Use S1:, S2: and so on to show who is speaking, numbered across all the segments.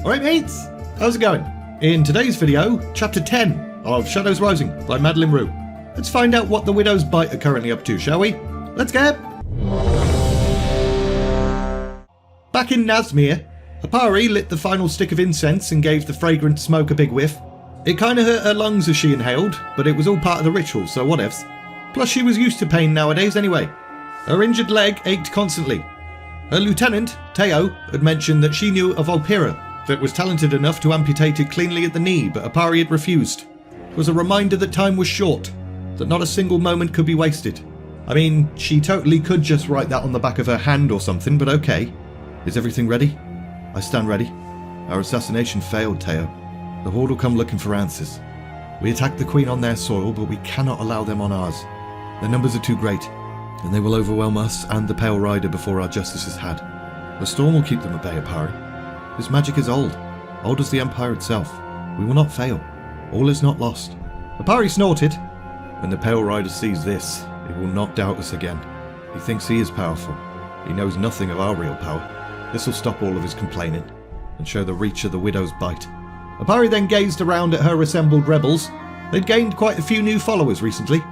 S1: Alright mates, how's it going? In today's video, chapter 10 of Shadows Rising by Madeline Rue. Let's find out what the Widow's Bite are currently up to, shall we? Let's go! Back in Nazmir, Apari lit the final stick of incense and gave the fragrant smoke a big whiff. It kinda hurt her lungs as she inhaled, but it was all part of the ritual, so whatevs. Plus she was used to pain nowadays anyway. Her injured leg ached constantly. Her lieutenant, Teo, had mentioned that she knew a Volpira that was talented enough to amputate it cleanly at the knee, but Apari had refused. It was a reminder that time was short, that not a single moment could be wasted. I mean, she totally could just write that on the back of her hand or something, but okay. Is everything ready? I stand ready. Our assassination failed, Teo. The Horde will come looking for answers. We attacked the Queen on their soil, but we cannot allow them on ours. Their numbers are too great, and they will overwhelm us and the Pale Rider before our justice is had. The storm will keep them at bay, Apari. This magic is old as the Empire itself. We will not fail. All is not lost. Apari snorted. When the Pale Rider sees this, he will not doubt us again. He thinks he is powerful. He knows nothing of our real power. This will stop all of his complaining, and show the reach of the Widow's Bite. Apari then gazed around at her assembled rebels. They'd gained quite a few new followers recently.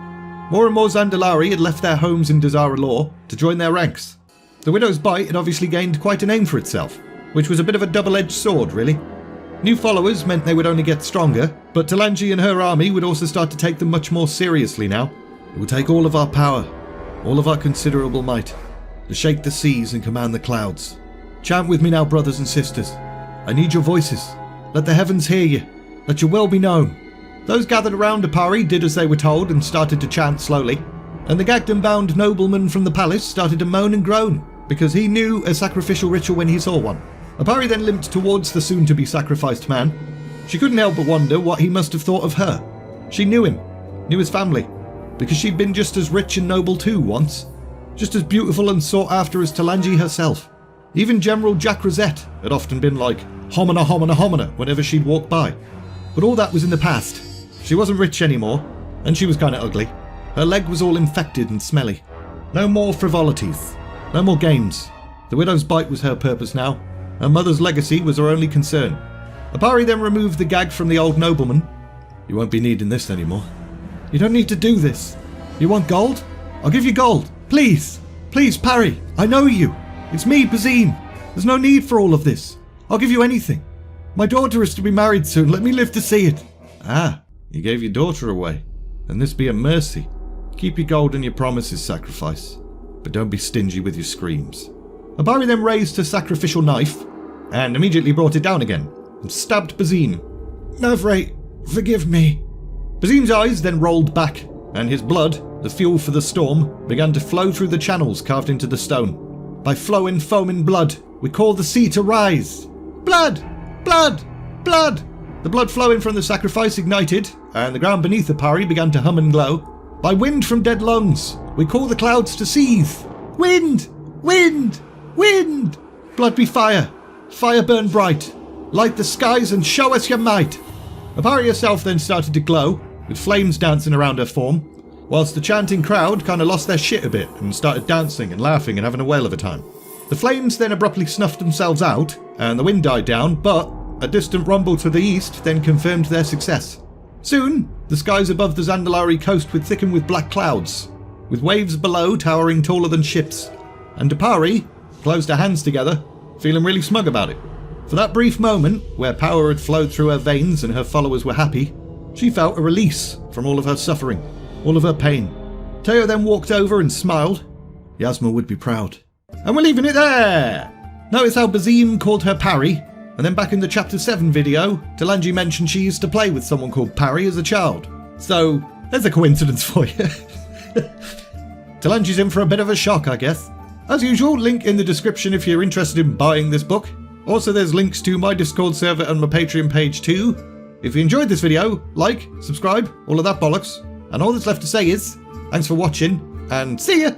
S1: More and more Zandalari had left their homes in Zandalar to join their ranks. The Widow's Bite had obviously gained quite a name for itself, which was a bit of a double-edged sword, really. New followers meant they would only get stronger, but Talanji and her army would also start to take them much more seriously now. It would take all of our power, all of our considerable might, to shake the seas and command the clouds. Chant with me now, brothers and sisters. I need your voices. Let the heavens hear you. Let your will be known. Those gathered around Apari did as they were told and started to chant slowly, and the gagged and bound nobleman from the palace started to moan and groan, because he knew a sacrificial ritual when he saw one. Apari then limped towards the soon-to-be sacrificed man. She couldn't help but wonder what he must have thought of her. She knew him, knew his family, because she'd been just as rich and noble too once, just as beautiful and sought after as Talanji herself. Even General Jack Rosette had often been like, homina, homina, homina, whenever she'd walk by. But all that was in the past. She wasn't rich anymore, and she was kinda ugly. Her leg was all infected and smelly. No more frivolities. No more games. The Widow's Bite was her purpose now. Her mother's legacy was her only concern. Apari then removed the gag from the old nobleman. You won't be needing this anymore. You don't need to do this. You want gold? I'll give you gold. Please. Please, Pari. I know you. It's me, Bazine. There's no need for all of this. I'll give you anything. My daughter is to be married soon. Let me live to see it. Ah, you gave your daughter away. And this be a mercy. Keep your gold and your promises, sacrifice. But don't be stingy with your screams. Apari then raised her sacrificial knife and immediately brought it down again and stabbed Bazine. Navrate, forgive me. Bazine's eyes then rolled back, and his blood, the fuel for the storm, began to flow through the channels carved into the stone. By flowing, foaming blood, we call the sea to rise. Blood! Blood! Blood! The blood flowing from the sacrifice ignited, and the ground beneath Apari began to hum and glow. By wind from dead lungs, we call the clouds to seethe. Wind! Wind! Wind! Blood be fire! Fire burn bright! Light the skies and show us your might! Apari herself then started to glow, with flames dancing around her form, whilst the chanting crowd kinda lost their shit a bit and started dancing and laughing and having a whale of a time. The flames then abruptly snuffed themselves out, and the wind died down, but a distant rumble to the east then confirmed their success. Soon, the skies above the Zandalari coast would thicken with black clouds, with waves below towering taller than ships, and Apari closed her hands together, feeling really smug about it. For that brief moment, where power had flowed through her veins and her followers were happy, she felt a release from all of her suffering, all of her pain. Teo then walked over and smiled. Yasma would be proud. And we're leaving it there! Notice how Bazine called her Pari, and then back in the chapter 7 video, Talanji mentioned she used to play with someone called Pari as a child. So, there's a coincidence for you. Talanji's in for a bit of a shock, I guess. As usual, link in the description if you're interested in buying this book. Also, there's links to my Discord server and my Patreon page too. If you enjoyed this video, like, subscribe, all of that bollocks. And all that's left to say is, thanks for watching, and see ya!